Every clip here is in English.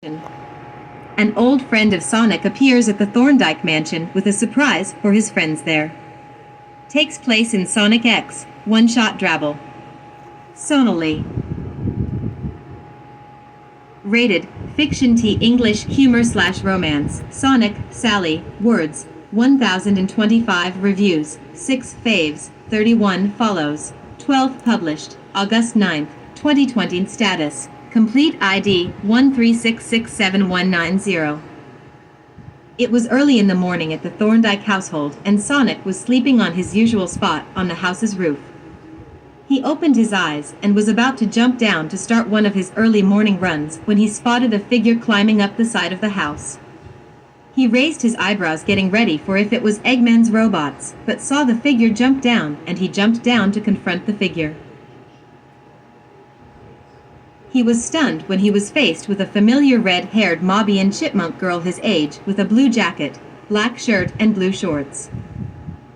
An old friend of Sonic appears at the Thorndyke mansion with a surprise for his friends there. Takes place in Sonic X, one-shot drabble. Sonally. Rated, Fiction T English Humor/Romance, Sonic, Sally, Words, 1025 reviews, 6 faves, 31 follows, 12 published, August 9th, 2020 status. Complete ID 136679190. It was early in the morning at the Thorndyke household, and Sonic was sleeping on his usual spot on the house's roof. He opened his eyes and was about to jump down to start one of his early morning runs when he spotted a figure climbing up the side of the house. He raised his eyebrows, getting ready for if it was Eggman's robots, but saw the figure jump down, and he jumped down to confront the figure. He was stunned when he was faced with a familiar red-haired Mobbian chipmunk girl his age, with a blue jacket, black shirt and blue shorts.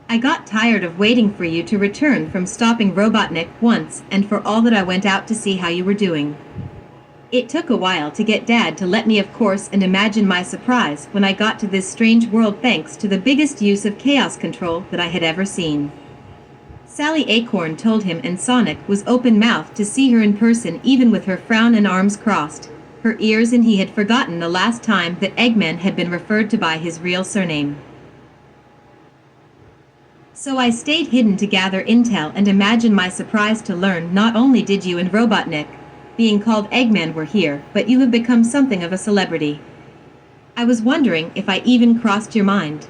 "I got tired of waiting for you to return from stopping Robotnik once and for all that I went out to see how you were doing. It took a while to get Dad to let me, of course, and imagine my surprise when I got to this strange world thanks to the biggest use of chaos control that I had ever seen." Sally Acorn told him, and Sonic was open-mouthed to see her in person, even with her frown and arms crossed, her ears, and he had forgotten the last time that Eggman had been referred to by his real surname. "So I stayed hidden to gather intel, and imagine my surprise to learn not only did you and Robotnik, being called Eggman, were here, but you have become something of a celebrity. I was wondering if I even crossed your mind,"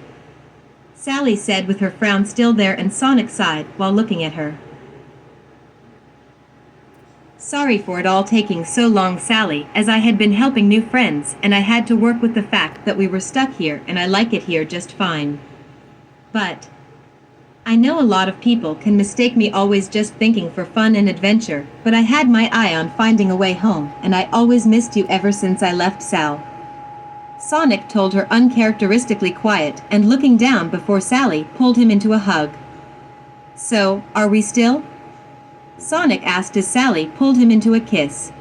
Sally said with her frown still there, and Sonic sighed while looking at her. "Sorry for it all taking so long, Sally, as I had been helping new friends, and I had to work with the fact that we were stuck here, and I like it here just fine. But I know a lot of people can mistake me always just thinking for fun and adventure, but I had my eye on finding a way home, and I always missed you ever since I left Sal," Sonic told her, uncharacteristically quiet and looking down before Sally pulled him into a hug. "So, are we still?" Sonic asked as Sally pulled him into a kiss.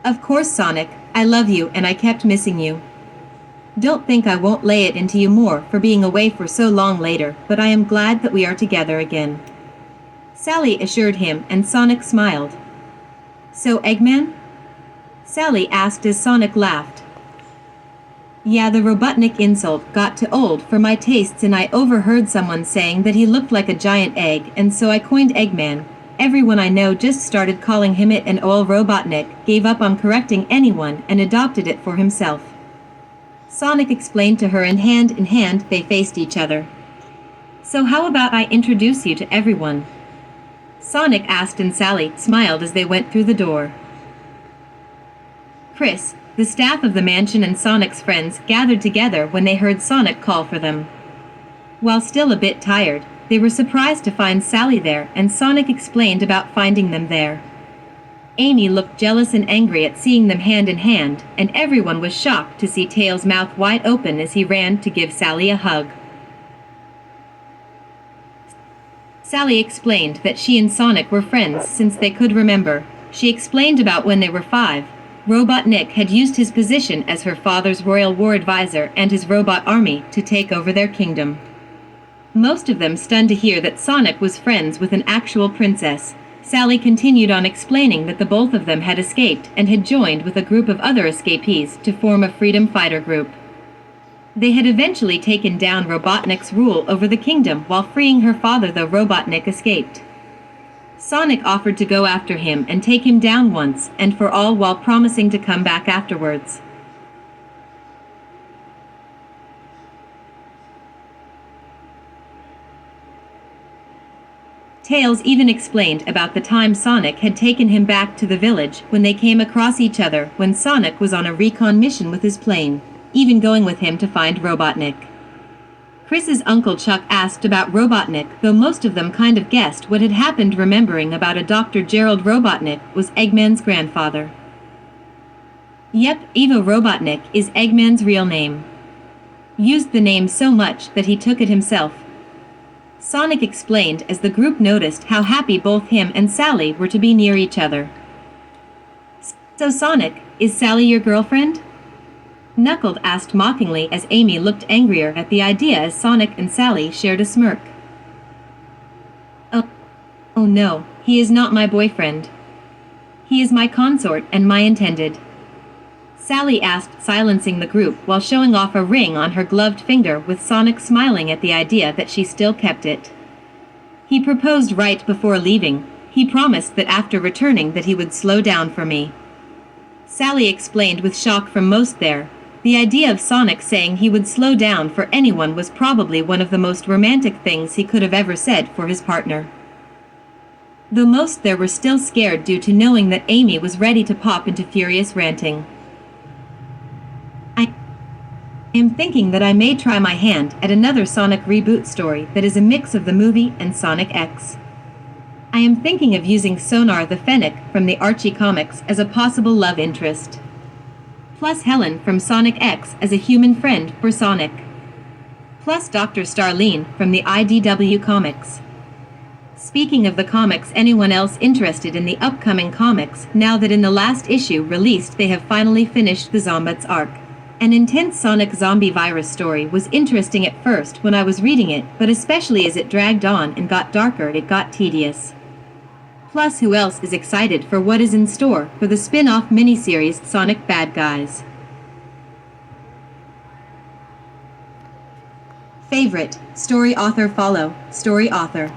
"Of course, Sonic, I love you and I kept missing you. Don't think I won't lay it into you more for being away for so long later, but I am glad that we are together again," Sally assured him, and Sonic smiled. "So, Eggman?" Sally asked as Sonic laughed. "Yeah, the Robotnik insult got too old for my tastes, and I overheard someone saying that he looked like a giant egg, and so I coined Eggman. Everyone I know just started calling him it, and old Robotnik gave up on correcting anyone and adopted it for himself," Sonic explained to her, and hand in hand they faced each other. "So how about I introduce you to everyone?" Sonic asked, and Sally smiled as they went through the door. Chris, the staff of the mansion, and Sonic's friends gathered together when they heard Sonic call for them. While still a bit tired, they were surprised to find Sally there, and Sonic explained about finding them there. Amy looked jealous and angry at seeing them hand in hand, and everyone was shocked to see Tails' mouth wide open as he ran to give Sally a hug. Sally explained that she and Sonic were friends since they could remember. She explained about when they were 5. Robotnik had used his position as her father's royal war advisor and his robot army to take over their kingdom. Most of them stunned to hear that Sonic was friends with an actual princess. Sally continued on explaining that the both of them had escaped and had joined with a group of other escapees to form a freedom fighter group. They had eventually taken down Robotnik's rule over the kingdom while freeing her father, though Robotnik escaped. Sonic offered to go after him and take him down once and for all, while promising to come back afterwards. Tails even explained about the time Sonic had taken him back to the village when they came across each other when Sonic was on a recon mission with his plane, even going with him to find Robotnik. Chris's Uncle Chuck asked about Robotnik, though most of them kind of guessed what had happened, remembering about a Dr. Gerald Robotnik was Eggman's grandfather. Yep, Ivo Robotnik is Eggman's real name. Used the name so much that he took it himself, Sonic explained as the group noticed how happy both him and Sally were to be near each other. "So Sonic, Is Sally your girlfriend? Knuckled asked mockingly as Amy looked angrier at the idea as Sonic and Sally shared a smirk. Oh no, he is not my boyfriend. He is my consort and my intended. Sally asked, silencing the group while showing off a ring on her gloved finger with Sonic smiling at the idea that she still kept it. He proposed right before leaving. He promised that after returning that he would slow down for me. Sally explained with shock from most there. The idea of Sonic saying he would slow down for anyone was probably one of the most romantic things he could have ever said for his partner. Though most there were still scared due to knowing that Amy was ready to pop into furious ranting. I am thinking that I may try my hand at another Sonic reboot story that is a mix of the movie and Sonic X. I am thinking of using Sonar the Fennec from the Archie comics as a possible love interest. Plus Helen from Sonic X as a human friend for Sonic. Plus Dr. Starline from the IDW comics. Speaking of the comics, anyone else interested in the upcoming comics, now that in the last issue released they have finally finished the Zombots arc. An intense Sonic zombie virus story was interesting at first when I was reading it, but especially as it dragged on and got darker it got tedious. Plus who else is excited for what is in store for the spin-off miniseries Sonic Bad Guys? Favorite, story author follow, story author.